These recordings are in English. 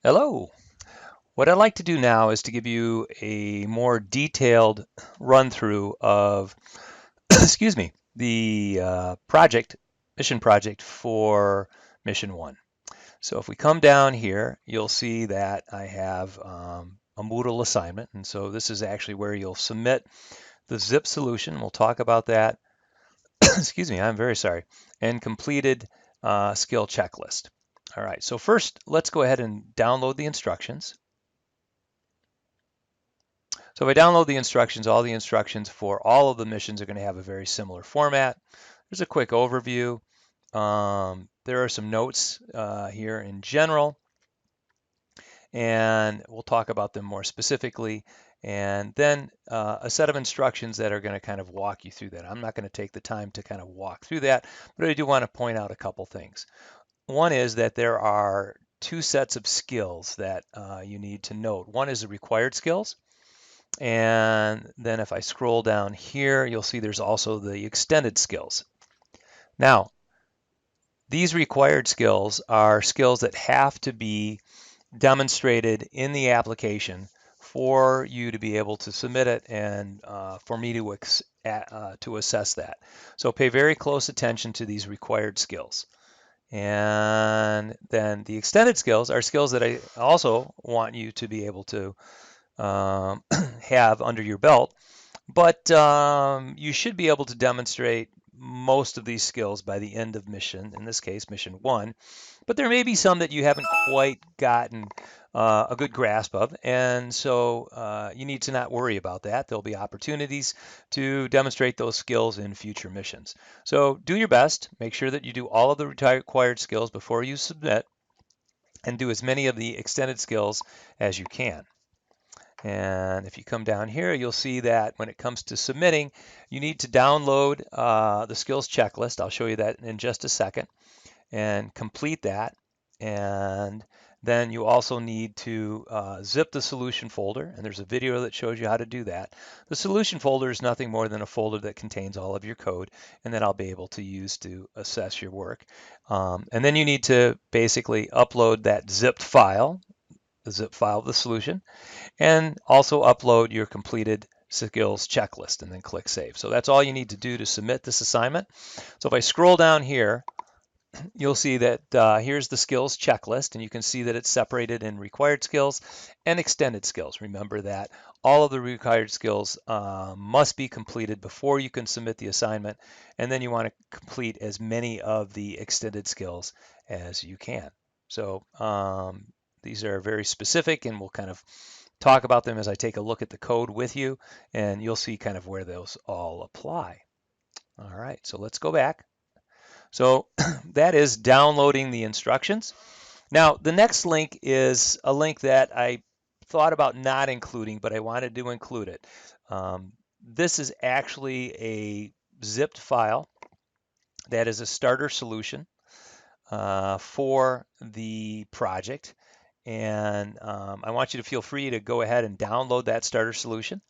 Hello. What I'd like to do now is to give you a more detailed run through of, excuse me, the mission project for mission one. So if we come down here, you'll see that I have a Moodle assignment. And so this is actually where you'll submit the zip solution. We'll talk about that. Excuse me, I'm very sorry. And completed skill checklist. All right, so first let's go ahead and download the instructions. So if I download the instructions, all the instructions for all of the missions are going to have a very similar format. There's a quick overview. There are some notes here in general, and we'll talk about them more specifically. And then a set of instructions that are going to kind of walk you through that. I'm not going to take the time to kind of walk through that, but I do want to point out a couple things. One is that there are two sets of skills that you need to note. One is the required skills. And then if I scroll down here, you'll see there's also the extended skills. Now, these required skills are skills that have to be demonstrated in the application for you to be able to submit it and for me to assess that. So pay very close attention to these required skills. And then the extended skills are skills that I also want you to be able to have under your belt, but you should be able to demonstrate most of these skills by the end of mission, in this case, mission one. But there may be some that you haven't quite gotten a good grasp of, and so you need to not worry about that. There'll be opportunities to demonstrate those skills in future missions. So do your best. Make sure that you do all of the required skills before you submit, and do as many of the extended skills as you can. And if you come down here, you'll see that when it comes to submitting, you need to download the skills checklist. I'll show you that in just a second, and complete that. And then you also need to zip the solution folder, and there's a video that shows you how to do that. The solution folder is nothing more than a folder that contains all of your code, and that I'll be able to use to assess your work. And then you need to basically upload that zipped file, the zip file of the solution, and also upload your completed skills checklist and then click save. So that's all you need to do to submit this assignment. So if I scroll down here, you'll see that here's the skills checklist, and you can see that it's separated in required skills and extended skills. Remember that all of the required skills must be completed before you can submit the assignment, and then you want to complete as many of the extended skills as you can. So these are very specific, and we'll kind of talk about them as I take a look at the code with you, and you'll see kind of where those all apply. All right, so let's go back. So that is downloading the instructions. Now, the next link is a link that I thought about not including, but I wanted to include it. This is actually a zipped file that is a starter solution for the project. And I want you to feel free to go ahead and download that starter solution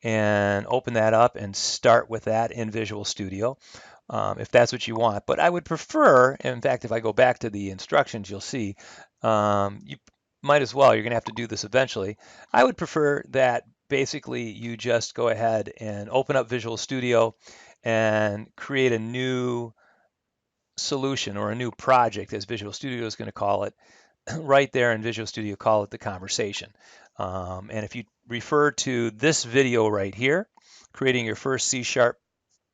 and open that up and start with that in Visual Studio if that's what you want. But I would prefer, in fact, if I go back to the instructions, you'll see you might as well, you're going to have to do this eventually. I would prefer that basically you just go ahead and open up Visual Studio and create a new solution or a new project, as Visual Studio is going to call it, right there in Visual Studio. Call it the conversation. And if you refer to this video right here, creating your first C#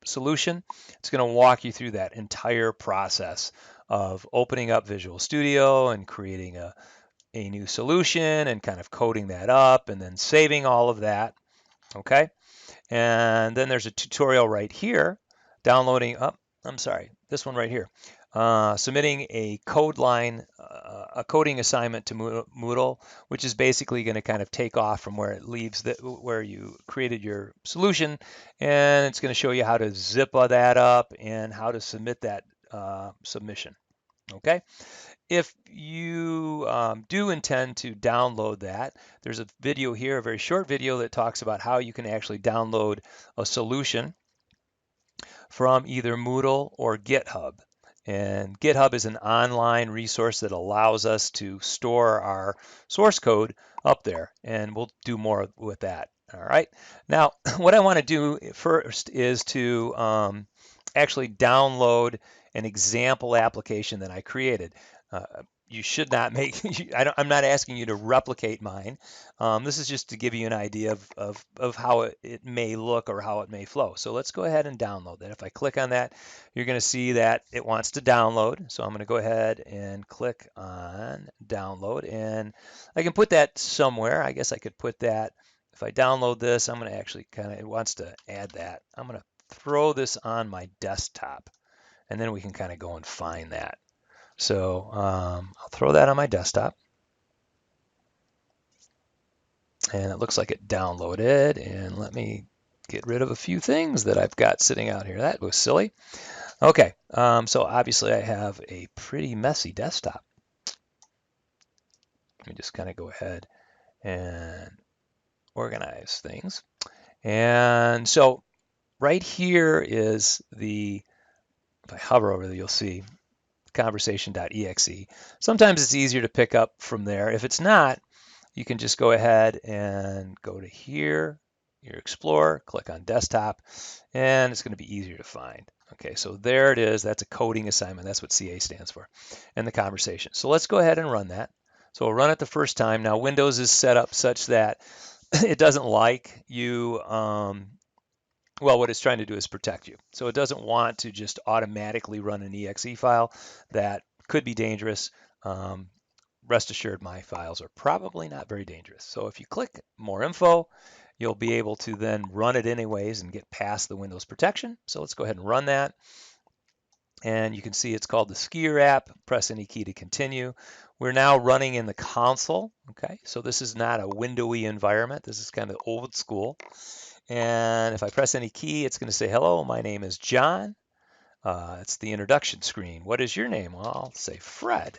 solution, it's going to walk you through that entire process of opening up Visual Studio and creating a new solution and kind of coding that up and then saving all of that. Okay. And then there's a tutorial right here, downloading, I'm sorry, this one right here. Submitting a code line, a coding assignment to Moodle, which is basically going to kind of take off from where it leaves, where you created your solution, and it's going to show you how to zip that up and how to submit that submission. Okay. If you do intend to download that, there's a video here, a very short video that talks about how you can actually download a solution from either Moodle or GitHub. And GitHub is an online resource that allows us to store our source code up there, and we'll do more with that. All right. Now, what I want to do first is to actually download an example application that I created. Uh, you should not make, I'm not asking you to replicate mine. This is just to give you an idea of how it may look or how it may flow. So let's go ahead and download that. If I click on that, you're going to see that it wants to download. So I'm going to go ahead and click on download, and I can put that somewhere. I guess I could put that, if I download this, I'm going to actually it wants to add that. I'm going to throw this on my desktop, and then we can kind of go and find that. So I'll throw that on my desktop, and it looks like it downloaded. And let me get rid of a few things that I've got sitting out here. That was silly. Okay, so obviously I have a pretty messy desktop. Let me just kind of go ahead and organize things. And so right here is the, if I hover over there, you'll see conversation.exe. Sometimes it's easier to pick up from there. If it's not, you can just go ahead and go to here, your Explorer, click on desktop, and it's going to be easier to find. Okay, so there it is. That's a coding assignment. That's what CA stands for, and the conversation. So let's go ahead and run that. So we'll run it the first time. Now Windows is set up such that it doesn't like you, well, what it's trying to do is protect you. So it doesn't want to just automatically run an exe file. That could be dangerous. Rest assured, my files are probably not very dangerous. So if you click more info, you'll be able to then run it anyways and get past the Windows protection. So let's go ahead and run that. And you can see it's called the Skier app. Press any key to continue. We're now running in the console. Okay, so this is not a windowy environment. This is kind of old school. And if I press any key, it's going to say, hello, my name is John. It's the introduction screen. What is your name? Well, I'll say Fred.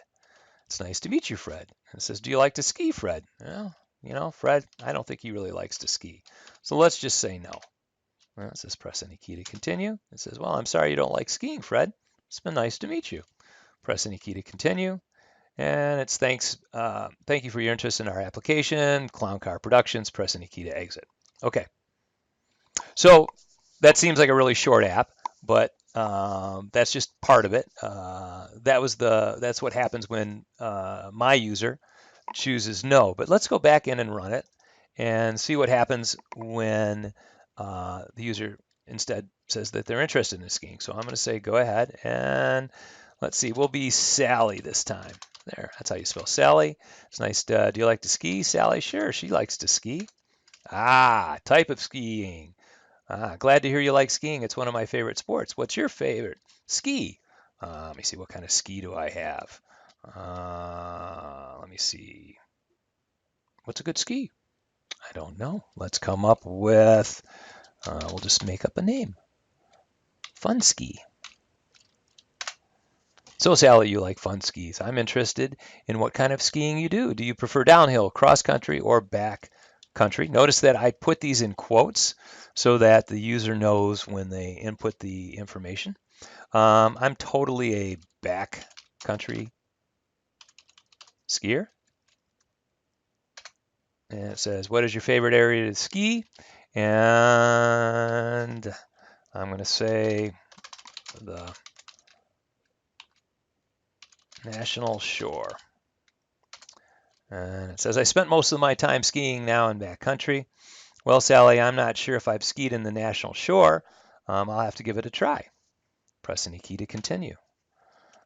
It's nice to meet you, Fred. And it says, do you like to ski, Fred? Well, you know, Fred, I don't think he really likes to ski. So let's just say no. Well, it says press any key to continue. It says, well, I'm sorry you don't like skiing, Fred. It's been nice to meet you. Press any key to continue. And it's thank you for your interest in our application, Clown Car Productions. Press any key to exit. Okay. So that seems like a really short app, but that's just part of it. That's what happens when my user chooses no. But let's go back in and run it and see what happens when the user instead says that they're interested in skiing. So I'm going to say go ahead, and let's see, we'll be Sally this time. There, that's how you spell Sally. It's nice. Do you like to ski, Sally? Sure, she likes to ski. Type of skiing. Glad to hear you like skiing. It's one of my favorite sports. What's your favorite? Ski. Let me see, what kind of ski do I have? Let me see. What's a good ski? I don't know. Let's come up with, we'll just make up a name. Fun ski. So Sally, you like fun skis. I'm interested in what kind of skiing you do. Do you prefer downhill, cross country, or back country? Notice that I put these in quotes so that the user knows when they input the information. I'm totally a back country skier. And it says, what is your favorite area to ski? And I'm going to say the National Shore. And it says, I spent most of my time skiing now in backcountry. Well, Sally, I'm not sure if I've skied in the National Shore. I'll have to give it a try. Press any key to continue.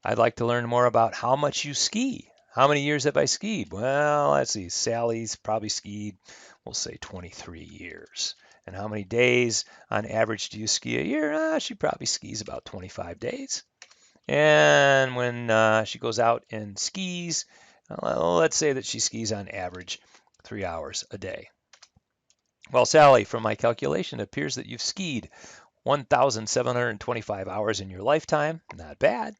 I'd like to learn more about how much you ski. How many years have I skied? Well, let's see. Sally's probably skied, we'll say 23 years. And how many days on average do you ski a year? She probably skis about 25 days. And when she goes out and skis, well, let's say that she skis on average 3 hours a day. Well, Sally, from my calculation, it appears that you've skied 1,725 hours in your lifetime. Not bad.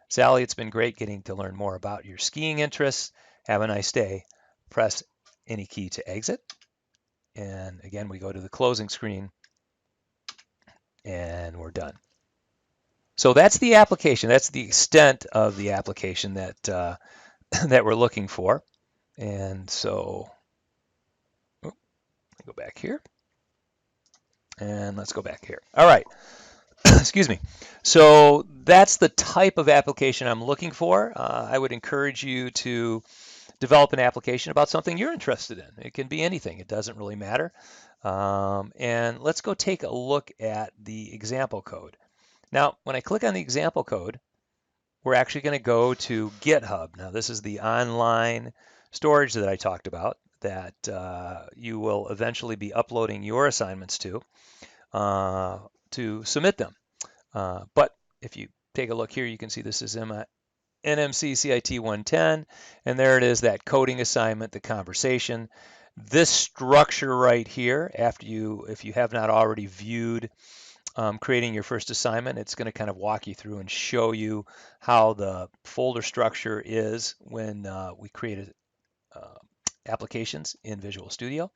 Sally, it's been great getting to learn more about your skiing interests. Have a nice day. Press any key to exit. And again, we go to the closing screen, and we're done. So that's the application. That's the extent of the application that that we're looking for. And so, oh, go back here, and let's go back here. All right. Excuse me. So that's the type of application I'm looking for. I would encourage you to develop an application about something you're interested in. It can be anything. It doesn't really matter. And let's go take a look at the example code. Now, when I click on the example code, we're actually going to go to GitHub. Now, this is the online storage that I talked about that you will eventually be uploading your assignments to submit them. But if you take a look here, you can see this is NMC CIT 110, and there it is, that coding assignment, the conversation. This structure right here, if you have not already viewed creating your first assignment, it's going to kind of walk you through and show you how the folder structure is when we created applications in Visual Studio.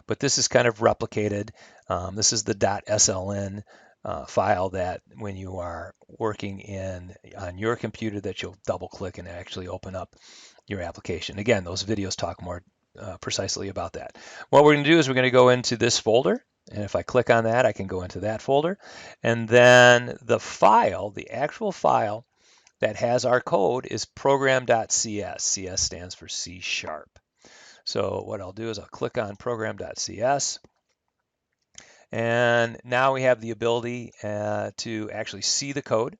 But this is kind of replicated. This is the .sln file that when you are working on your computer that you'll double click and actually open up your application. Again, those videos talk more precisely about that. What we're going to do is we're going to go into this folder. And if I click on that, I can go into that folder. And then the file, the actual file that has our code is program.cs. CS stands for C#. So what I'll do is I'll click on program.cs. And now we have the ability to actually see the code.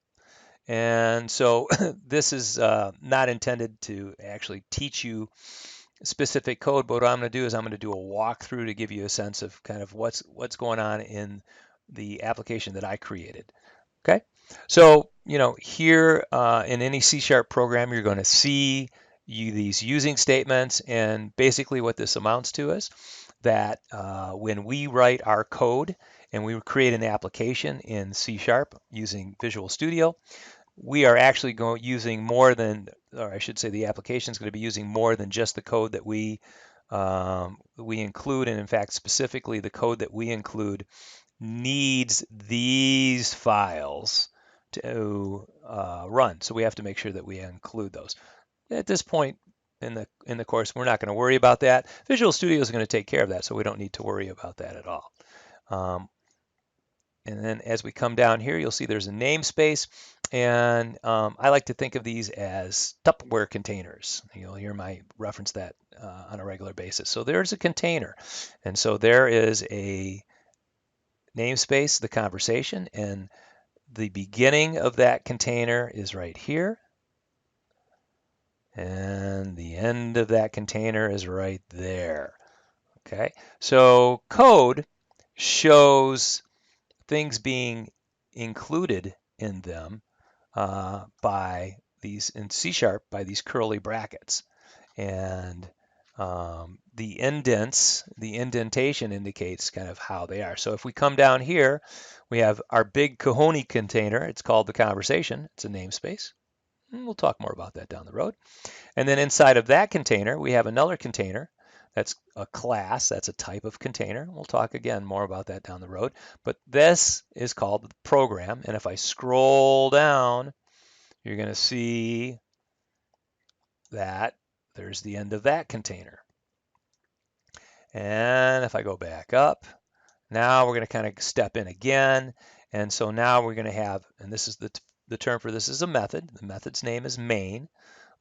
And so this is not intended to actually teach you specific code, but what I'm going to do is I'm going to do a walkthrough to give you a sense of kind of what's going on in the application that I created. Okay, so here in any C# program, you're going to see these using statements, and basically what this amounts to is that when we write our code and we create an application in C# using Visual Studio, we are actually using more than, or I should say the application is going to be using more than just the code that we include. And in fact, specifically the code that we include needs these files to run. So we have to make sure that we include those. At this point in the course, we're not going to worry about that. Visual Studio is going to take care of that, so we don't need to worry about that at all. And then as we come down here, you'll see there's a namespace, and I like to think of these as Tupperware containers. You'll hear my reference that on a regular basis. So there's a container, and so there is a namespace, the conversation, and the beginning of that container is right here, and the end of that container is right there. Okay, so code shows things being included in them by these in C# by these curly brackets, and the indents, the indentation indicates kind of how they are. So if we come down here, we have our big Kahoni container. It's called the conversation. It's a namespace. And we'll talk more about that down the road. And then inside of that container, we have another container. That's a class. That's a type of container. We'll talk again more about that down the road. But this is called the program. And if I scroll down, you're going to see that there's the end of that container. And if I go back up, now we're going to kind of step in again. And so now we're going to have, and this is the term for this is a method. The method's name is main.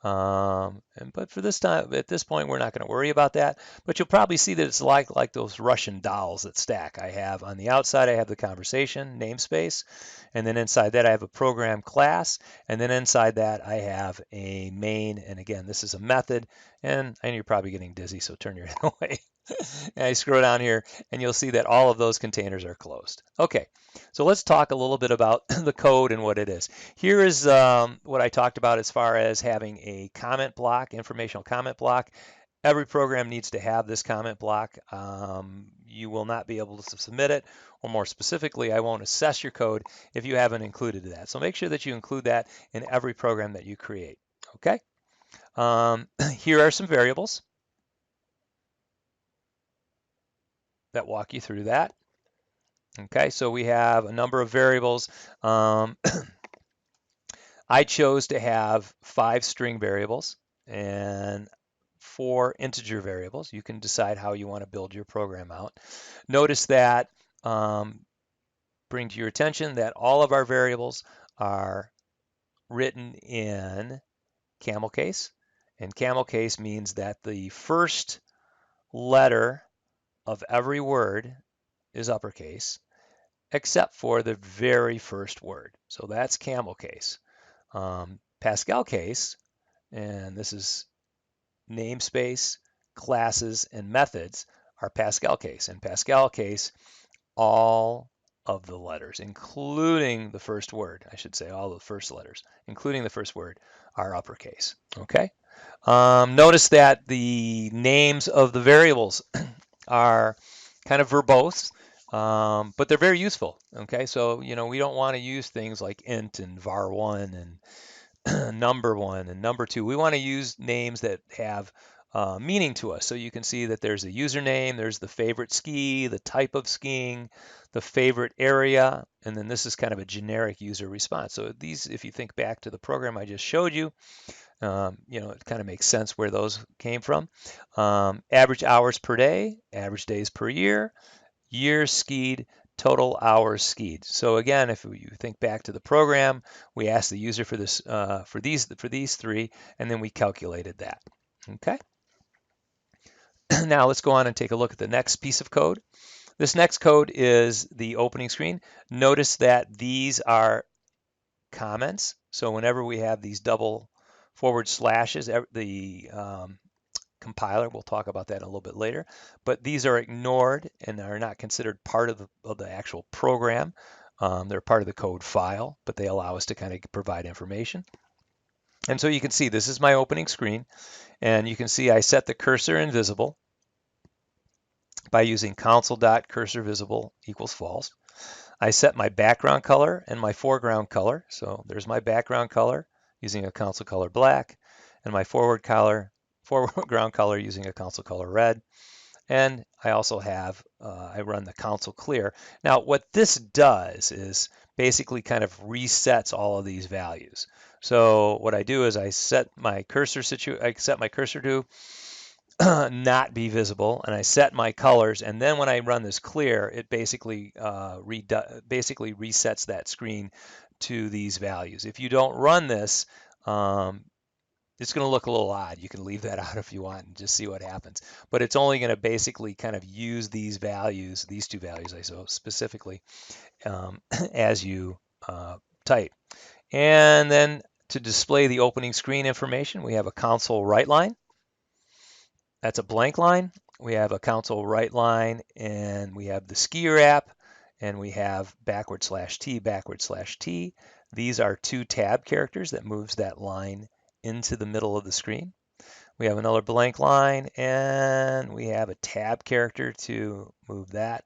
But for this time, at this point, we're not going to worry about that. But you'll probably see that it's like those Russian dolls that stack. I have on the outside, I have the conversation namespace, and then inside that I have a program class, and then inside that I have a main. And again, this is a method. And I know you're probably getting dizzy, so turn your head away. And I scroll down here, and you'll see that all of those containers are closed. Okay, so let's talk a little bit about the code and what it is. Here is what I talked about as far as having a comment block, informational comment block. Every program needs to have this comment block. You will not be able to submit it, or more specifically, I won't assess your code if you haven't included that. So make sure that you include that in every program that you create. Okay. Here are some variables that walk you through that. Okay, so we have a number of variables. I chose to have 5 string variables and 4 integer variables. You can decide how you want to build your program out. Notice that, bring to your attention that all of our variables are written in camel case. And camel case means that the first letter of every word is uppercase, except for the very first word. So that's camel case. Pascal case, and this is namespace, classes, and methods, are Pascal case. And Pascal case, all of the letters, including the first word, I should say all the first letters, including the first word, are uppercase. Okay. Notice that the names of the variables are kind of verbose, but they're very useful. Okay, so we don't want to use things like int and var1 and number1 and number2. We want to use names that have meaning to us. So you can see that there's a username, there's the favorite ski, the type of skiing, the favorite area, and then this is kind of a generic user response. So these, if you think back to the program I just showed you, it kind of makes sense where those came from. Average hours per day, average days per year, years skied, total hours skied. So again, if you think back to the program, we asked the user for this for these 3, and then we calculated that. Okay. Now let's go on and take a look at the next piece of code. This next code is the opening screen. Notice that these are comments. So whenever we have these double forward slashes, the compiler, we'll talk about that a little bit later, but these are ignored and are not considered part of the actual program. They're part of the code file, but they allow us to kind of provide information. And so you can see this is my opening screen, and you can see I set the cursor invisible by using console.cursorVisible equals false. I set my background color and my foreground color. So there's my background color using a console color black, and my foreground color using a console color red. And I also have, I run the console clear. Now what this does is basically kind of resets all of these values. So what I do is I set my cursor to not be visible, and I set my colors, and then when I run this clear, it basically resets that screen to these values. If you don't run this, it's going to look a little odd. You can leave that out if you want and just see what happens. But it's only going to basically kind of use these values, these 2 values, I suppose, specifically, as you type. And then to display the opening screen information, we have a console write line. That's a blank line. We have a console write line, and we have the skier app, and we have /t/t. These are 2 tab characters that moves that line into the middle of the screen. We have another blank line, and we have a tab character to move that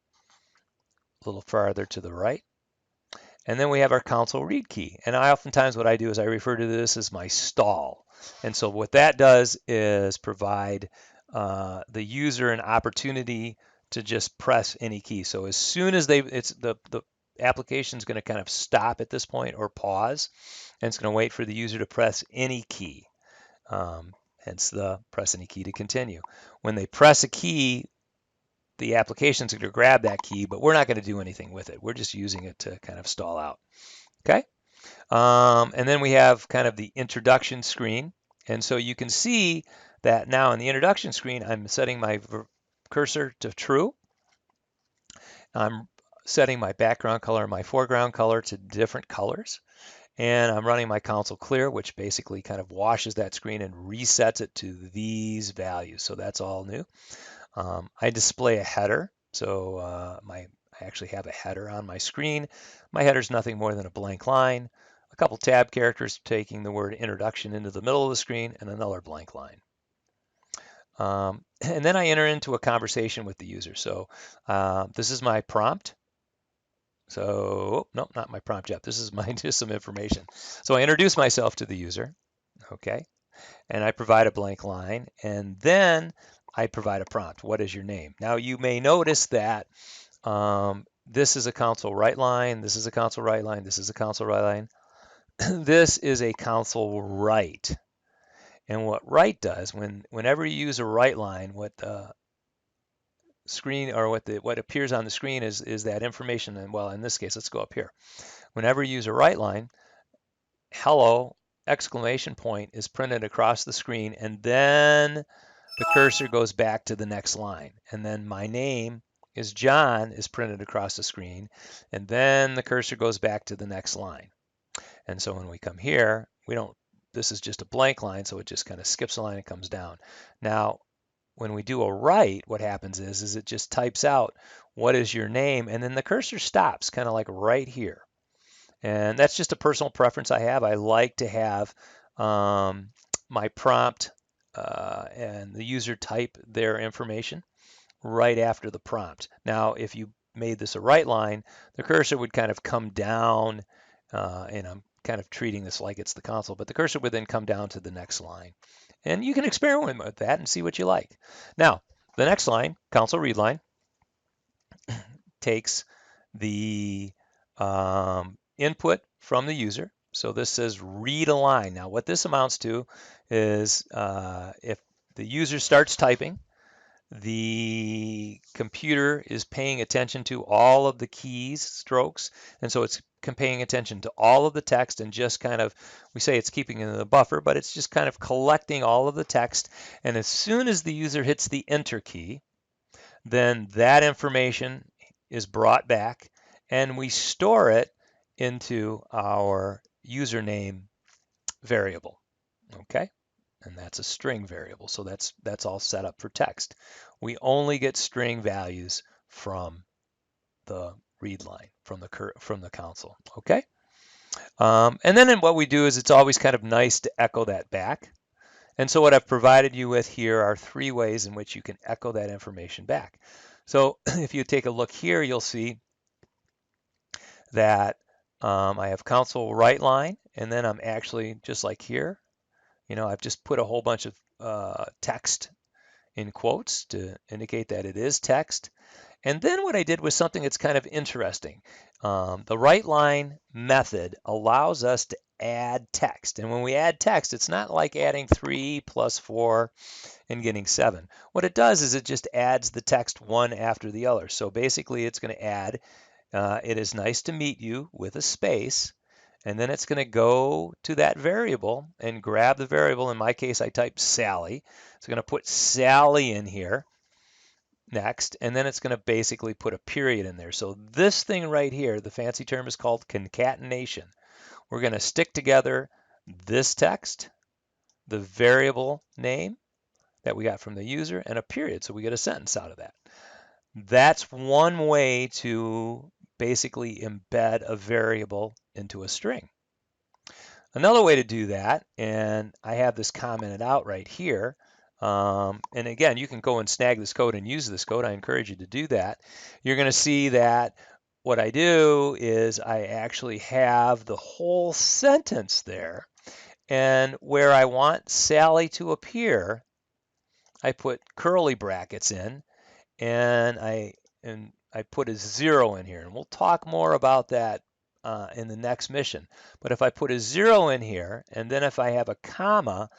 a little farther to the right. And then we have our console read key. And oftentimes what I do is I refer to this as my stall. And so what that does is provide the user an opportunity to just press any key. So as soon as the application is going to kind of stop at this point or pause, and it's going to wait for the user to press any key. Hence the press any key to continue. When they press a key, the application's going to grab that key, but we're not going to do anything with it. We're just using it to kind of stall out. Okay. And then we have kind of the introduction screen. And so you can see that now in the introduction screen, I'm setting my cursor to true. I'm setting my background color and my foreground color to different colors. And I'm running my console clear, which basically kind of washes that screen and resets it to these values. So that's all new. I display a header. So I actually have a header on my screen. My header is nothing more than a blank line, a couple tab characters taking the word introduction into the middle of the screen, and another blank line. And then I enter into a conversation with the user. So this is my prompt. So, no, not my prompt yet. This is just some information. So I introduce myself to the user, okay, and I provide a blank line, and then I provide a prompt. What is your name? Now you may notice that this is a console write line, this is a console write line, this is a console write line. this is a console write. And what write does, whenever you use a write line, what the screen or what appears on the screen is that information. And well, in this case, let's go up here. Whenever you use a write line, hello exclamation point is printed across the screen, and then the cursor goes back to the next line. And then my name is John is printed across the screen, and then the cursor goes back to the next line. And so when we come here, this is just a blank line, so it just kind of skips a line and comes down. Now, when we do a write, what happens is it just types out what is your name, and then the cursor stops kind of like right here. And that's just a personal preference I have. I like to have my prompt and the user type their information right after the prompt. Now, if you made this a write line, the cursor would kind of come down, and I'm kind of treating this like it's the console, but the cursor would then come down to the next line. And you can experiment with that and see what you like. Now, the next line, console read line, takes the input from the user. So this says read a line. Now, what this amounts to is if the user starts typing, the computer is paying attention to all of the keys strokes, and so it's paying attention to all of the text and just kind of, we say it's keeping it in the buffer, but it's just kind of collecting all of the text. And as soon as the user hits the enter key, then that information is brought back and we store it into our username variable. Okay? And that's a string variable. So that's all set up for text. We only get string values from the read line, from the console. Okay. And then what we do is it's always kind of nice to echo that back. And so what I've provided you with here are 3 ways in which you can echo that information back. So if you take a look here, you'll see that I have console write line, and then I'm actually just like here. I've just put a whole bunch of text in quotes to indicate that it is text. And then what I did was something that's kind of interesting. The write line method allows us to add text. And when we add text, it's not like adding 3 plus 4 and getting 7. What it does is it just adds the text one after the other. So basically it's going to add, it is nice to meet you with a space. And then it's going to go to that variable and grab the variable. In my case, I typed Sally. It's going to put Sally in here next, and then it's going to basically put a period in there. So this thing right here, the fancy term is called concatenation. We're going to stick together this text, the variable name that we got from the user, and a period. So we get a sentence out of that. That's one way to basically embed a variable into a string. Another way to do that, and I have this commented out right here, and again, you can go and snag this code and use this code. I encourage you to do that. You're going to see that what I do is I actually have the whole sentence there, and where I want Sally to appear, I put curly brackets in, and I put a 0 in here, and we'll talk more about that in the next mission. But if I put a 0 in here, and then if I have a comma,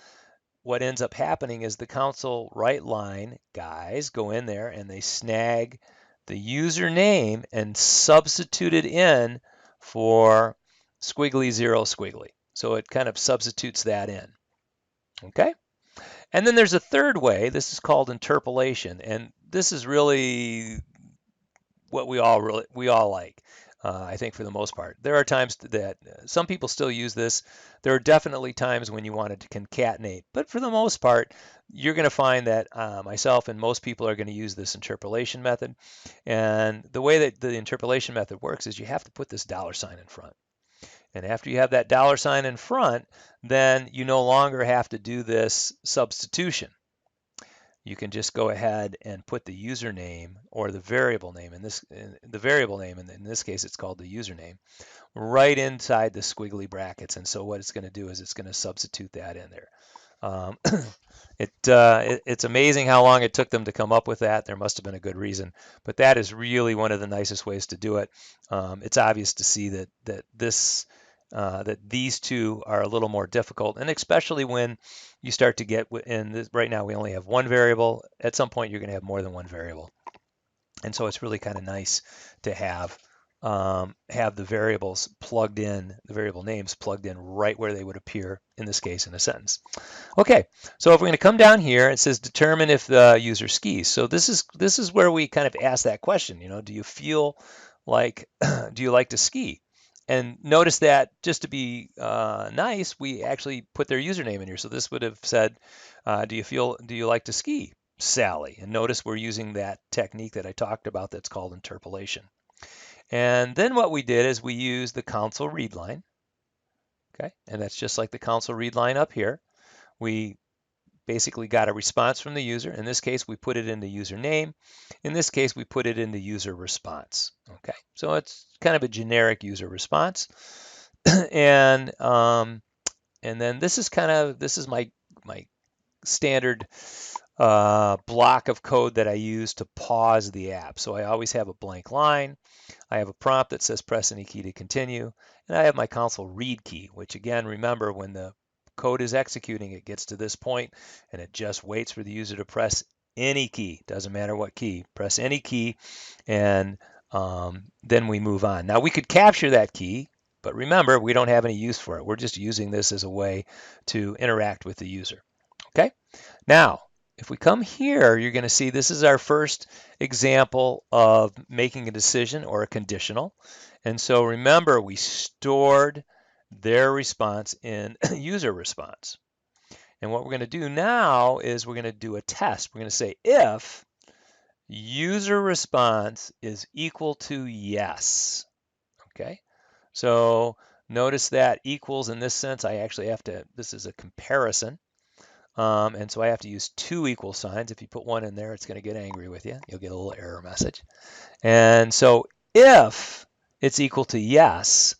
what ends up happening is the console write line guys go in there and they snag the username and substitute it in for squiggly 0 squiggly. So it kind of substitutes that in. Okay? And then there's a third way. This is called interpolation, and this is really what we all like. I think for the most part. There are times that some people still use this. There are definitely times when you want it to concatenate, but for the most part, you're going to find that myself and most people are going to use this interpolation method. And the way that the interpolation method works is you have to put this $sign in front. And after you have that $sign in front, then you no longer have to do this substitution. You can just go ahead and put the username or the variable name in this case it's called the username, right inside the squiggly brackets. And so what it's going to do is it's going to substitute that in there. It's amazing how long it took them to come up with that. There must have been a good reason, but that is really one of the nicest ways to do it. It's obvious to see that this that these two are a little more difficult, and especially when you start to get in this, right now we only have one variable. At some point, you're going to have more than one variable, and so it's really kind of nice to have the variables plugged in, the variable names plugged in right where they would appear in this case in a sentence. Okay, so if we're going to come down here, it says determine if the user skis. So this is where we kind of ask that question. Do you feel like do you like to ski? And notice that just to be nice, we actually put their username in here. So this would have said, do you like to ski, Sally? And notice we're using that technique that I talked about that's called interpolation. And then what we did is we used the console read line. Okay, and that's just like the console read line up here. We basically got a response from the user. In this case, we put it into username. In this case, we put it into user response. Okay, so it's kind of a generic user response. and then this is my standard block of code that I use to pause the app. So I always have a blank line. I have a prompt that says press any key to continue, and I have my console read key, which again, remember when the code is executing, it gets to this point and it just waits for the user to press any key. Doesn't matter what key, press any key, and then we move on. Now we could capture that key, but remember, we don't have any use for it. We're just using this as a way to interact with the user. Okay, now if we come here, you're going to see this is our first example of making a decision or a conditional. And so remember, we stored their response in user response. And what we're going to do now is we're going to do a test. We're going to say if user response is equal to yes. Okay, so notice that equals in this sense, I actually have to, this is a comparison. And so I have to use two equal signs. If you put one in there, it's going to get angry with you. You'll get a little error message. And so if it's equal to yes,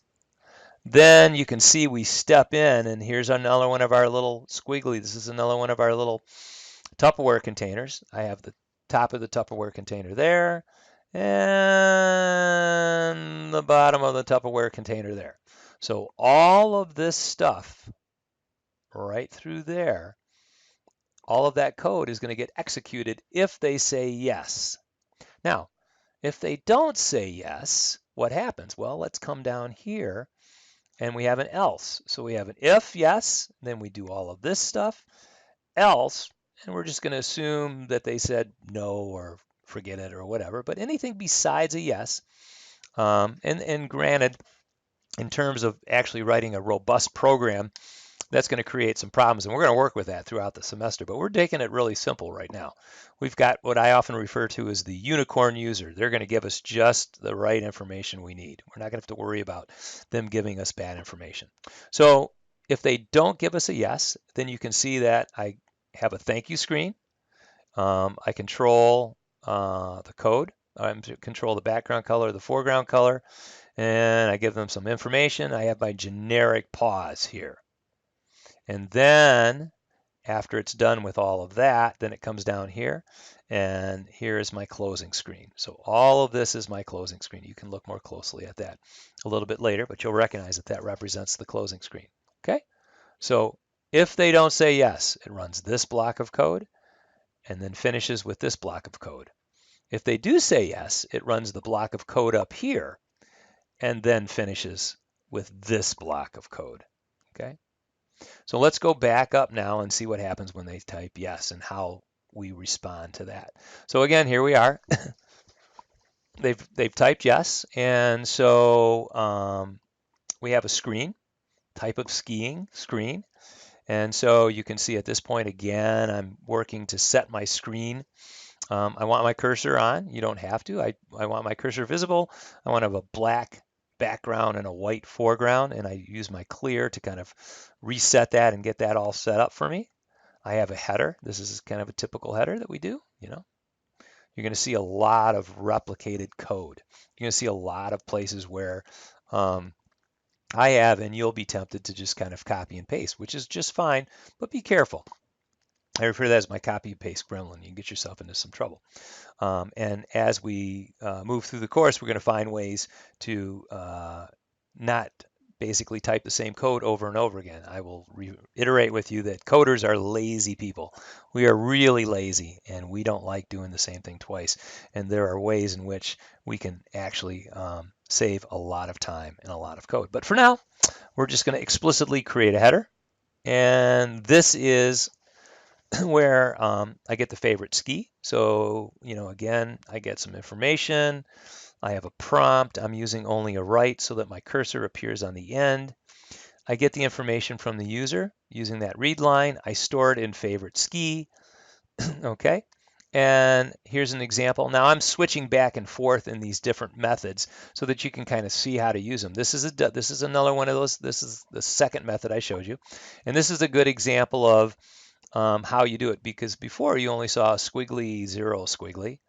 then you can see we step in, and here's another one of our little squiggly. This is another one of our little Tupperware containers. I have the top of the Tupperware container there, and the bottom of the Tupperware container there. So all of this stuff right through there, all of that code is going to get executed if they say yes. Now, if they don't say yes, what happens? Well, let's come down here and we have an else. So we have an if yes, then we do all of this stuff, else, and we're just going to assume that they said no or forget it or whatever, but anything besides a yes. And granted, in terms of actually writing a robust program, that's going to create some problems, and we're going to work with that throughout the semester, but we're taking it really simple right now. We've got what I often refer to as the unicorn user. They're going to give us just the right information we need. We're not going to have to worry about them giving us bad information. So if they don't give us a yes, then you can see that I have a thank you screen. I control the code. I control the background color, the foreground color, and I give them some information. I have my generic pause here. And then after it's done with all of that, then it comes down here, and here is my closing screen. So all of this is my closing screen. You can look more closely at that a little bit later, but you'll recognize that that represents the closing screen. Okay, so if they don't say yes, it runs this block of code and then finishes with this block of code. If they do say yes, it runs the block of code up here and then finishes with this block of code. Okay. So let's go back up now and see what happens when they type yes and how we respond to that. So again, here we are. They've typed yes, and so we have a screen, type of skiing screen. And so you can see at this point, again, I'm working to set my screen. I want my cursor on. You don't have to. I want my cursor visible. I want to have a black background and a white foreground, and I use my clear to kind of reset that and get that all set up for me. I have a header. This is kind of a typical header that we do. You're going to see a lot of replicated code. You're going to see a lot of places where I have, and you'll be tempted to just kind of copy and paste, which is just fine, but be careful. I refer to that as my copy and paste gremlin. You can get yourself into some trouble. And as we move through the course, we're going to find ways to not basically type the same code over and over again. I will reiterate with you that coders are lazy people. We are really lazy, and we don't like doing the same thing twice. And there are ways in which we can actually save a lot of time and a lot of code. But for now, we're just going to explicitly create a header. And this is where I get the favorite ski. So, again, I get some information. I have a prompt. I'm using only a right so that my cursor appears on the end. I get the information from the user using that read line. I store it in favorite ski. Okay. And here's an example. Now I'm switching back and forth in these different methods so that you can kind of see how to use them. This is another one of those. This is the second method I showed you. And this is a good example of how you do it, because before you only saw a squiggly, zero, squiggly.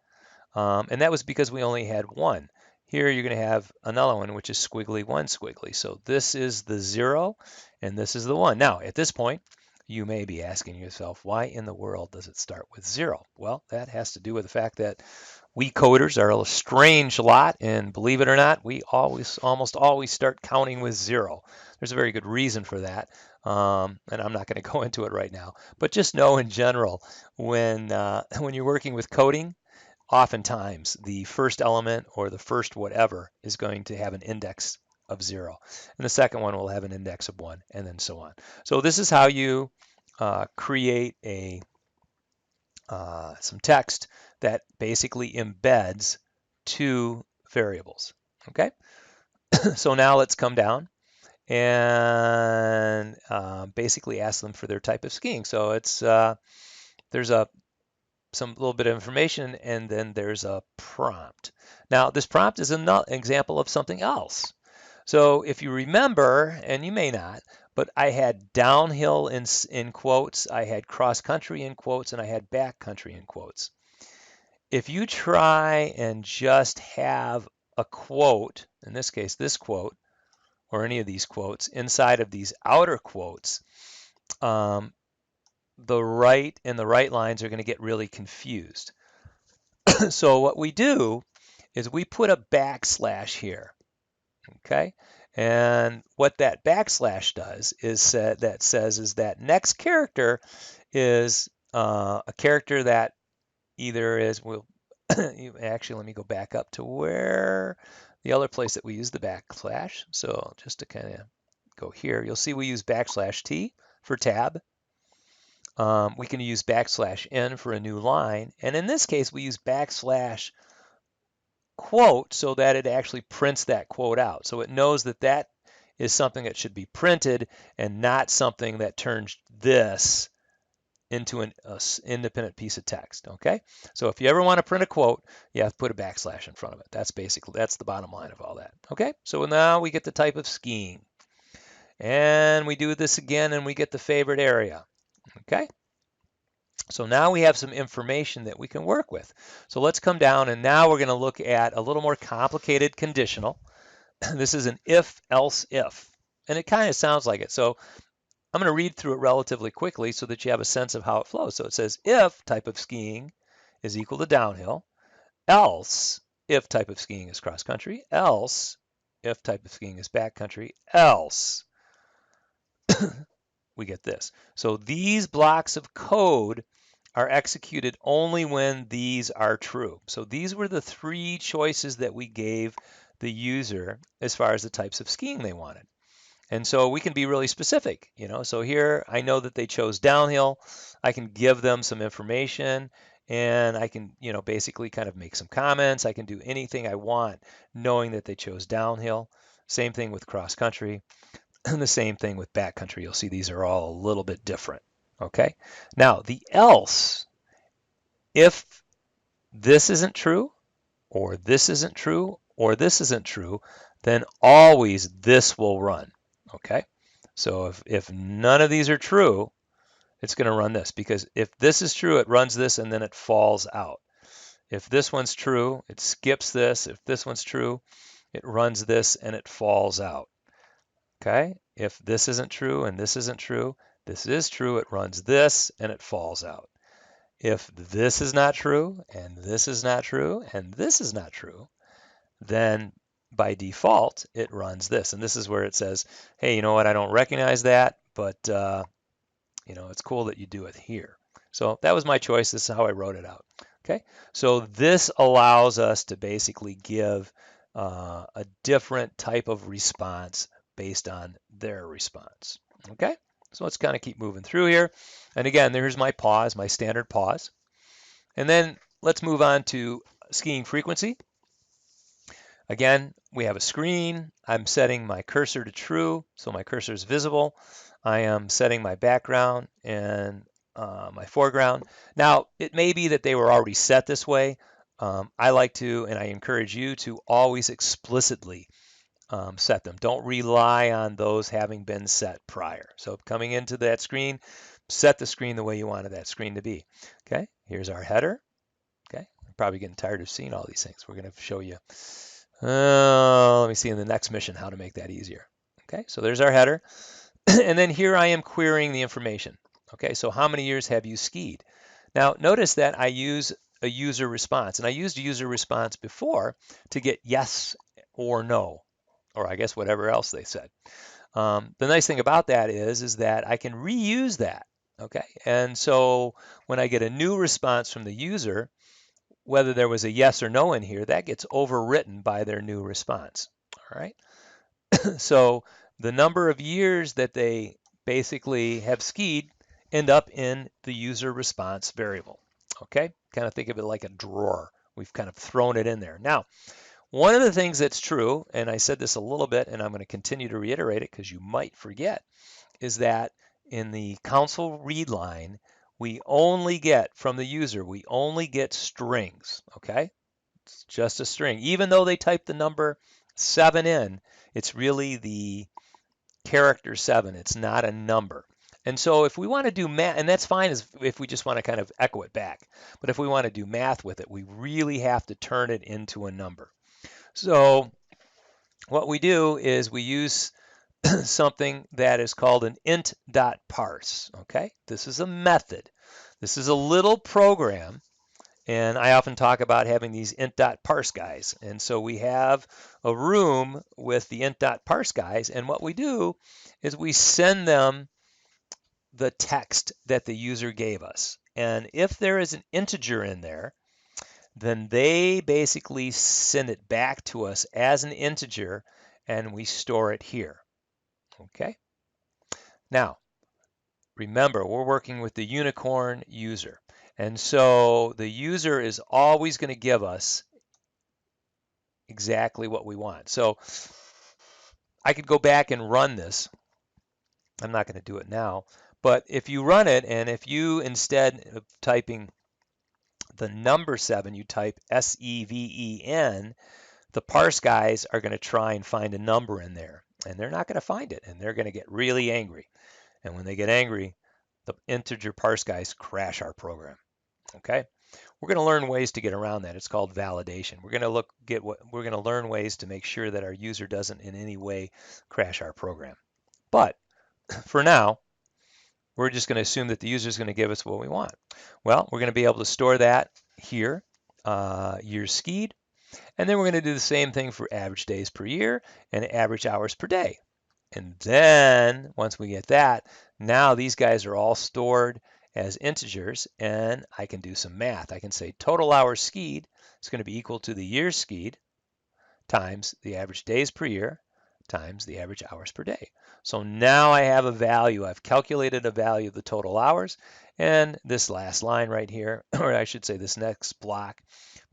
And that was because we only had one. Here you're going to have another one, which is squiggly, one squiggly. So this is the 0, and this is the 1. Now, at this point, you may be asking yourself, why in the world does it start with 0? Well, that has to do with the fact that we coders are a strange lot, and believe it or not, we almost always start counting with 0. There's a very good reason for that, and I'm not going to go into it right now. But just know in general, when you're working with coding, oftentimes the first element or the first whatever is going to have an index of 0. And the second one will have an index of 1, and then so on. So this is how you create some text that basically embeds two variables. Okay, so now let's come down and basically ask them for their type of skiing. So it's there's some little bit of information, and then there's a prompt. Now, this prompt is an example of something else. So if you remember, and you may not, but I had downhill in quotes, I had cross country in quotes, and I had back country in quotes. If you try and just have a quote, in this case, this quote, or any of these quotes, inside of these outer quotes, the right and the right lines are going to get really confused. So what we do is we put a backslash here, okay? And what that backslash does is that says is that next character is a character that either is, actually, let me go back up to where the other place that we use the backslash. So just to kind of go here, you'll see we use backslash T for tab. We can use backslash N for a new line. And in this case, we use backslash quote so that it actually prints that quote out. So it knows that that is something that should be printed and not something that turns this into an independent piece of text. Okay, so if you ever want to print a quote, you have to put a backslash in front of it. That's the bottom line of all that. Okay, so now we get the type of skiing, and we do this again, and we get the favorite area. Okay, so now we have some information that we can work with. So let's come down, and now we're going to look at a little more complicated conditional. This is an if, else, if, and it kind of sounds like it. So I'm going to read through it relatively quickly so that you have a sense of how it flows. So it says if type of skiing is equal to downhill, else if type of skiing is cross country, else if type of skiing is back country, else we get this. So these blocks of code are executed only when these are true. So these were the 3 choices that we gave the user as far as the types of skiing they wanted. And so we can be really specific, So here I know that they chose downhill. I can give them some information, and I can, basically kind of make some comments. I can do anything I want knowing that they chose downhill. Same thing with cross country, and the same thing with back country. You'll see these are all a little bit different. Okay. Now the else, if this isn't true, or this isn't true, or this isn't true, then always this will run. Okay, so if none of these are true, it's going to run this, because if this is true, it runs this and then it falls out. If this one's true, it skips this. If this one's true, it runs this and it falls out. Okay, if this isn't true and this isn't true, this is true, it runs this and it falls out. If this is not true and this is not true and this is not true, then by default, it runs this. And this is where it says, hey, you know what? I don't recognize that, but it's cool that you do it here. So that was my choice. This is how I wrote it out. Okay, so this allows us to basically give a different type of response based on their response. Okay, so let's kind of keep moving through here. And again, there's my pause, my standard pause. And then let's move on to skiing frequency. Again, we have a screen. I'm setting my cursor to true, so my cursor is visible. I am setting my background and my foreground. Now, it may be that they were already set this way. I like to, and I encourage you to always explicitly set them. Don't rely on those having been set prior. So coming into that screen, set the screen the way you wanted that screen to be. Okay, here's our header. Okay, I'm probably getting tired of seeing all these things. We're going to show you. Let me see in the next mission how to make that easier. Okay, so there's our header. And then here I am querying the information. Okay, so how many years have you skied? Now, notice that I use a user response, and I used a user response before to get yes or no, or I guess whatever else they said. The nice thing about that is that I can reuse that. Okay, and so when I get a new response from the user, whether there was a yes or no in here, that gets overwritten by their new response. All right. So the number of years that they basically have skied end up in the user response variable. Okay. Kind of think of it like a drawer. We've kind of thrown it in there. Now, one of the things that's true, and I said this a little bit, and I'm going to continue to reiterate it because you might forget, is that in the console read line, we only get from the user, we only get strings, okay? It's just a string. Even though they type the number 7 in, it's really the character 7. It's not a number. And so if we want to do math, and that's fine if we just want to kind of echo it back. But if we want to do math with it, we really have to turn it into a number. So what we do is we use something that is called an int.parse. Okay, this is a method. This is a little program, and I often talk about having these int.parse guys. And so we have a room with the int.parse guys, and what we do is we send them the text that the user gave us. And if there is an integer in there, then they basically send it back to us as an integer, and we store it here. Okay. Now, remember, we're working with the unicorn user. And so the user is always going to give us exactly what we want. So I could go back and run this. I'm not going to do it now. But if you run it, and if you, instead of typing the number 7, you type SEVEN, the parse guys are going to try and find a number in there. And they're not going to find it. And they're going to get really angry. And when they get angry, the integer parse guys crash our program. Okay, we're going to learn ways to get around that. It's called validation. We're going to learn ways to make sure that our user doesn't in any way crash our program. But for now, we're just going to assume that the user is going to give us what we want. Well, we're going to be able to store that here, years skied, and then we're going to do the same thing for average days per year and average hours per day. And then once we get that, now these guys are all stored as integers, and I can do some math. I can say total hours skied is going to be equal to the years skied times the average days per year times the average hours per day. So now I have a value. I've calculated a value of the total hours, and this last line right here, or I should say this next block,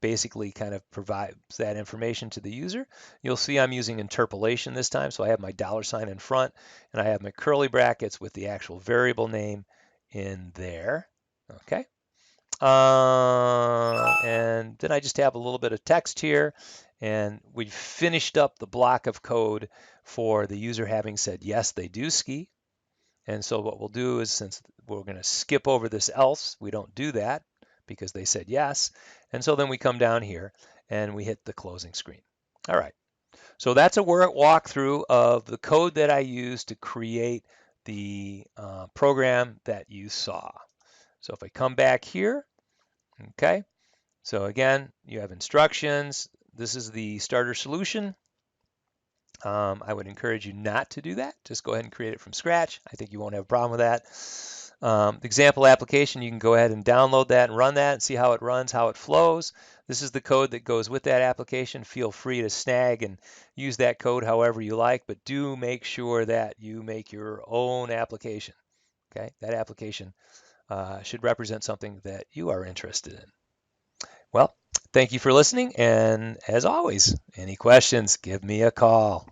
basically kind of provides that information to the user. You'll see I'm using interpolation this time, so I have my $ in front, and I have my curly brackets with the actual variable name in there. Okay. And then I just have a little bit of text here, and we finished up the block of code for the user having said yes, they do ski. And so what we'll do is, since we're going to skip over this else, we don't do that because they said yes. And so then we come down here and we hit the closing screen. All right. So that's a walkthrough of the code that I used to create the program that you saw. So if I come back here, okay, so again, you have instructions. This is the starter solution. I would encourage you not to do that. Just go ahead and create it from scratch. I think you won't have a problem with that. The example application, you can go ahead and download that and run that and see how it runs, how it flows. This is the code that goes with that application. Feel free to snag and use that code however you like, but do make sure that you make your own application. Okay, that application should represent something that you are interested in. Well, thank you for listening, and as always, any questions, give me a call.